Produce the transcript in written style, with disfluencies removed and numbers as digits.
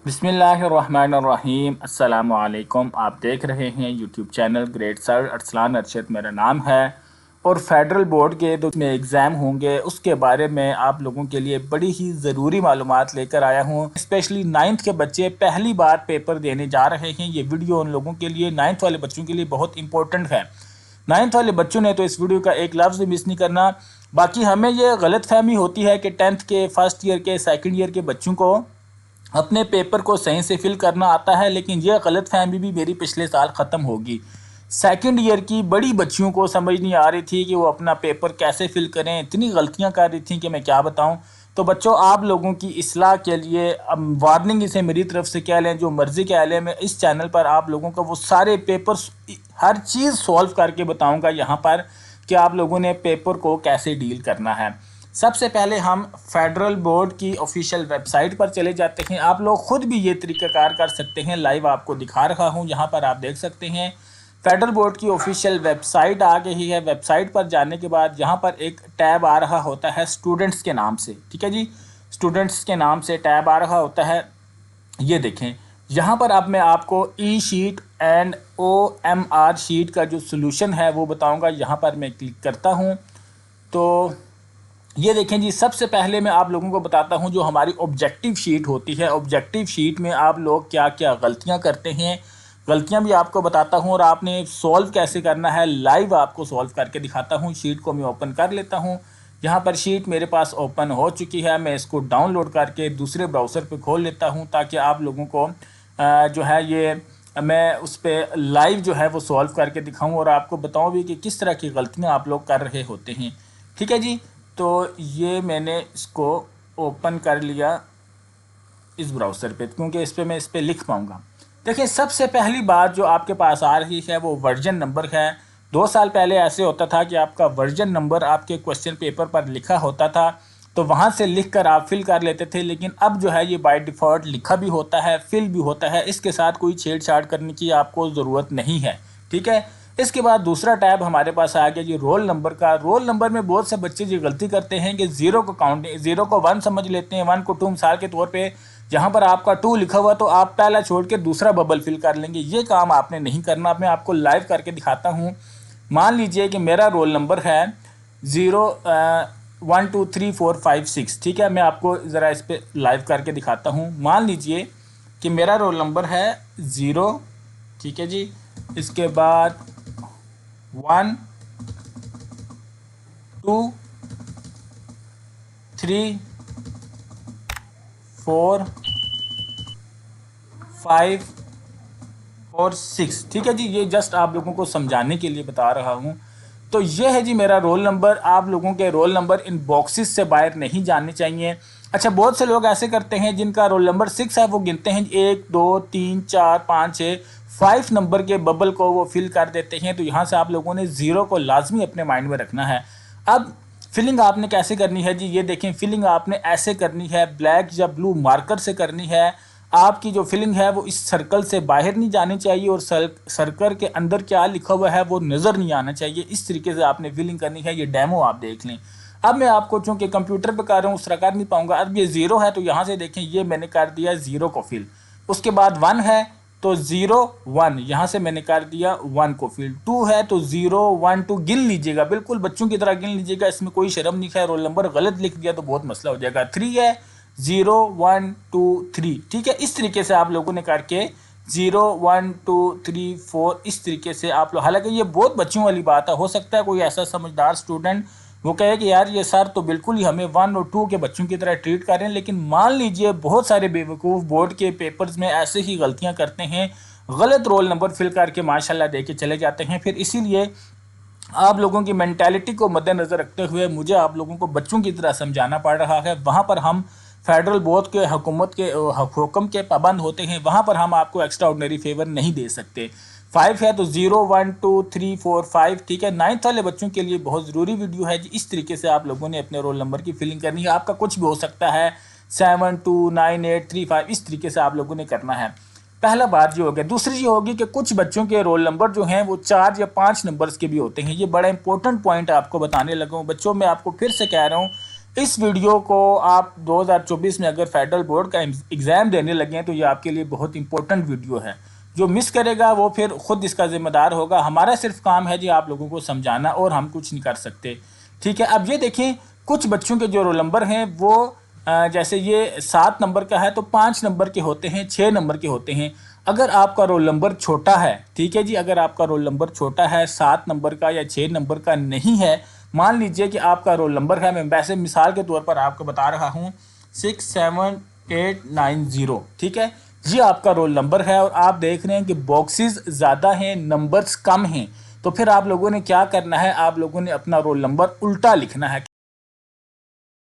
बिस्मिल्लाहिर्रहमानिर्रहीम अस्सलामु अलैकुम। आप देख रहे हैं YouTube channel great sir Arsalan Arshad मेरा नाम है। और फेडरल बोर्ड के जो में एग्ज़ाम होंगे उसके बारे में आप लोगों के लिए बड़ी ही ज़रूरी मालूमात लेकर आया हूँ। स्पेशली नाइन्थ के बच्चे पहली बार पेपर देने जा रहे हैं। ये वीडियो उन लोगों के लिए, नाइन्थ वाले बच्चों के लिए बहुत इंपॉर्टेंट है। नाइन्थ वाले बच्चों ने तो इस वीडियो का एक लफ्ज़ भी मिस नहीं करना। बाकी हमें ये गलत फहमी होती है कि टेंथ के, फर्स्ट ईयर के, सेकेंड ईयर के बच्चों को अपने पेपर को सही से फिल करना आता है, लेकिन यह गलत फहमी भी मेरी पिछले साल ख़त्म होगी। सेकंड ईयर की बड़ी बच्चियों को समझ नहीं आ रही थी कि वो अपना पेपर कैसे फिल करें, इतनी गलतियां कर रही थी कि मैं क्या बताऊं। तो बच्चों, आप लोगों की इस्लाह के लिए अब वार्निंग इसे मेरी तरफ से कह लें, जो मर्ज़ी कह लें, मैं इस चैनल पर आप लोगों को वो सारे पेपर्स, हर चीज़ सॉल्व करके बताऊँगा यहाँ पर कि आप लोगों ने पेपर को कैसे डील करना है। सबसे पहले हम फेडरल बोर्ड की ऑफिशियल वेबसाइट पर चले जाते हैं। आप लोग खुद भी ये तरीक़ाकार कर सकते हैं, लाइव आपको दिखा रहा हूँ। यहाँ पर आप देख सकते हैं फेडरल बोर्ड की ऑफिशियल वेबसाइट आ गई है। वेबसाइट पर जाने के बाद यहाँ पर एक टैब आ रहा होता है स्टूडेंट्स के नाम से, ठीक है जी, स्टूडेंट्स के नाम से टैब आ रहा होता है। ये देखें, यहाँ पर अब मैं आपको ई शीट एंड OMR शीट का जो सोल्यूशन है वो बताऊँगा। यहाँ पर मैं क्लिक करता हूँ तो ये देखें जी, सबसे पहले मैं आप लोगों को बताता हूं जो हमारी ऑब्जेक्टिव शीट होती है। ऑब्जेक्टिव शीट में आप लोग क्या क्या गलतियां करते हैं, गलतियां भी आपको बताता हूं और आपने सॉल्व कैसे करना है, लाइव आपको सॉल्व करके दिखाता हूं। शीट को मैं ओपन कर लेता हूं। यहाँ पर शीट मेरे पास ओपन हो चुकी है। मैं इसको डाउनलोड करके दूसरे ब्राउज़र पर खोल लेता हूँ ताकि आप लोगों को जो है ये मैं उस पर लाइव जो है वो सॉल्व करके दिखाऊँ और आपको बताऊँ भी कि किस तरह की गलतियाँ आप लोग कर रहे होते हैं। ठीक है जी, तो ये मैंने इसको ओपन कर लिया इस ब्राउज़र पे, क्योंकि इस पर मैं इस पर लिख पाऊँगा। देखिए, सबसे पहली बात जो आपके पास आ रही है वो वर्जन नंबर है। 2 साल पहले ऐसे होता था कि आपका वर्जन नंबर आपके क्वेश्चन पेपर पर लिखा होता था, तो वहाँ से लिख कर आप फिल कर लेते थे। लेकिन अब जो है ये बाय डिफ़ॉल्ट लिखा भी होता है, फिल भी होता है। इसके साथ कोई छेड़छाड़ करने की आपको ज़रूरत नहीं है, ठीक है। इसके बाद दूसरा टैब हमारे पास आ गया जी रोल नंबर का। रोल नंबर में बहुत से बच्चे ये गलती करते हैं कि ज़ीरो को 1 समझ लेते हैं, 1 को 2 मिसाल के तौर पे जहाँ पर आपका 2 लिखा हुआ तो आप पहला छोड़ के दूसरा बबल फिल कर लेंगे। ये काम आपने नहीं करना। मैं आपको लाइव करके दिखाता हूँ। मान लीजिए कि मेरा रोल नंबर है 1 2 3 4 5 6, ठीक है। मैं आपको ज़रा इस पर लाइव करके दिखाता हूँ। मान लीजिए कि मेरा रोल नंबर है 0, ठीक है जी। इसके बाद 1 2 3 4 5 और 6, ठीक है जी। ये जस्ट आप लोगों को समझाने के लिए बता रहा हूँ। तो ये है जी मेरा रोल नंबर। आप लोगों के रोल नंबर इन बॉक्सेस से बाहर नहीं जाने चाहिए। अच्छा, बहुत से लोग ऐसे करते हैं जिनका रोल नंबर 6 है, वो गिनते हैं 1 2 3 4 5 6, 5 नंबर के बबल को वो फिल कर देते हैं। तो यहाँ से आप लोगों ने 0 को लाजमी अपने माइंड में रखना है। अब फिलिंग आपने कैसे करनी है जी, ये देखें। फिलिंग आपने ऐसे करनी है, ब्लैक या ब्लू मार्कर से करनी है। आपकी जो फिलिंग है वो इस सर्कल से बाहर नहीं जानी चाहिए और सर्कल के अंदर क्या लिखा हुआ है वो नज़र नहीं आना चाहिए। इस तरीके से आपने फिलिंग करनी है। ये डेमो आप देख लें। अब मैं आपको चूंकि कंप्यूटर पे कर रहा हूँ उस तरह कर नहीं पाऊंगा। अब ये 0 है तो यहाँ से देखें, ये मैंने कर दिया 0 को फिल। उसके बाद 1 है तो 0 1, यहाँ से मैंने कर दिया 1 को फिल। 2 है तो 0 1 2 गिन लीजिएगा, बिल्कुल बच्चों की तरह गिन लीजिएगा, इसमें कोई शर्म नहीं है। रोल नंबर गलत लिख दिया तो बहुत मसला हो जाएगा। 3 है 0 1 2 3, ठीक है। इस तरीके से आप लोगों ने करके 0 1 2 3 4 इस तरीके से आप लोग, हालांकि ये बहुत बच्चों वाली बात है, हो सकता है कोई ऐसा समझदार स्टूडेंट वो कहे कि यार ये सर तो बिल्कुल ही हमें 1 और 2 के बच्चों की तरह ट्रीट कर रहे हैं। लेकिन मान लीजिए बहुत सारे बेवकूफ़ बोर्ड के पेपर्स में ऐसे ही गलतियां करते हैं, गलत रोल नंबर फिल करके माशाल्लाह दे के चले जाते हैं। फिर इसीलिए आप लोगों की मेंटालिटी को मद्देनज़र रखते हुए मुझे आप लोगों को बच्चों की तरह समझाना पड़ रहा है। वहाँ पर हम फेडरल बोर्ड के हुकूमत के हुक्म के पाबंद होते हैं, वहाँ पर हम आपको एक्स्ट्रा ऑर्डिनरी फेवर नहीं दे सकते। 5 है तो 0 1 2 3 4 5, ठीक है। 9th वाले बच्चों के लिए बहुत ज़रूरी वीडियो है जी। इस तरीके से आप लोगों ने अपने रोल नंबर की फिलिंग करनी है। आपका कुछ भी हो सकता है, 7 2 9 8 3 5, इस तरीके से आप लोगों ने करना है। पहला बात ये हो गया। दूसरी ये होगी कि कुछ बच्चों के रोल नंबर जो हैं वो 4 या 5 नंबर्स के भी होते हैं। ये बड़ा इंपॉर्टेंट पॉइंट आपको बताने लगा हूँ बच्चों। मैं आपको फिर से कह रहा हूँ इस वीडियो को आप 2024 में अगर फेडरल बोर्ड का एग्ज़ाम देने लगे हैं तो ये आपके लिए बहुत इंपॉर्टेंट वीडियो है। जो मिस करेगा वो फिर ख़ुद इसका ज़िम्मेदार होगा। हमारा सिर्फ काम है जी आप लोगों को समझाना, और हम कुछ नहीं कर सकते। ठीक है, अब ये देखें कुछ बच्चों के जो रोल नंबर हैं वो जैसे ये 7 नंबर का है तो 5 नंबर के होते हैं, 6 नंबर के होते हैं। अगर आपका रोल नंबर छोटा है, ठीक है जी, अगर आपका रोल नंबर छोटा है, 7 नंबर का या 6 नंबर का नहीं है, मान लीजिए कि आपका रोल नंबर है, मैं वैसे मिसाल के तौर पर आपको बता रहा हूँ 67890, ठीक है, ये आपका रोल नंबर है और आप देख रहे हैं कि बॉक्सेस ज़्यादा हैं, नंबर्स कम हैं, तो फिर आप लोगों ने क्या करना है, आप लोगों ने अपना रोल नंबर उल्टा लिखना है।